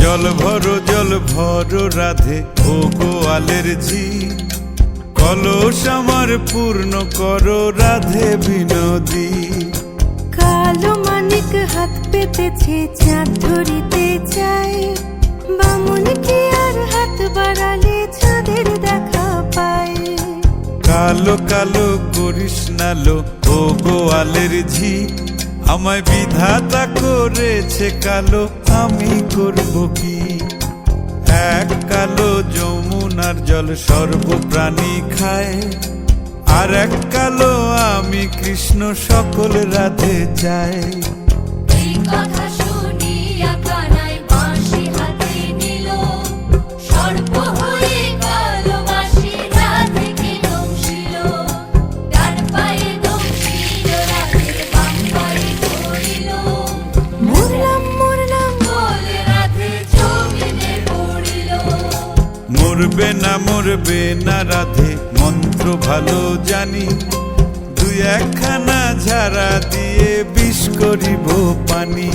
জল ভরো রাধে ও গোয়ালের ঝি, কলস আমার পূর্ণ করো রাধে বিনোদী। কালো মানিক হাত পেতেছে চাঁদ ধরিতে চায়, বামুন কি আর হাত বাড়ালে চাঁদের দেখা পায়। কালো কালো করিস নালো ও গোয়ালের ঝি, আমায় বিধাতা করেছে কালো, আমি করব কি? এক কালো যমুনার জল সর্বপ্রাণী খায়, আর এক কালো আমি কৃষ্ণ সকল রাধে চাই। এই কথা শুনিয়া কানাই বাঁশি হাতে নিল, সর্প হয়ে কালো বাঁশি রাধেকে দংশিল। ডান পায়ে দংশিল রাধে, বাম পায়ে ধরিল। মরলাম মরলাম বলে রাধে জমিনে পড়িল। মরবে না রাধে মন্ত্র ভালো জানি, দুই একখানা ঝাড়া দিয়ে বিষ করিব পানি।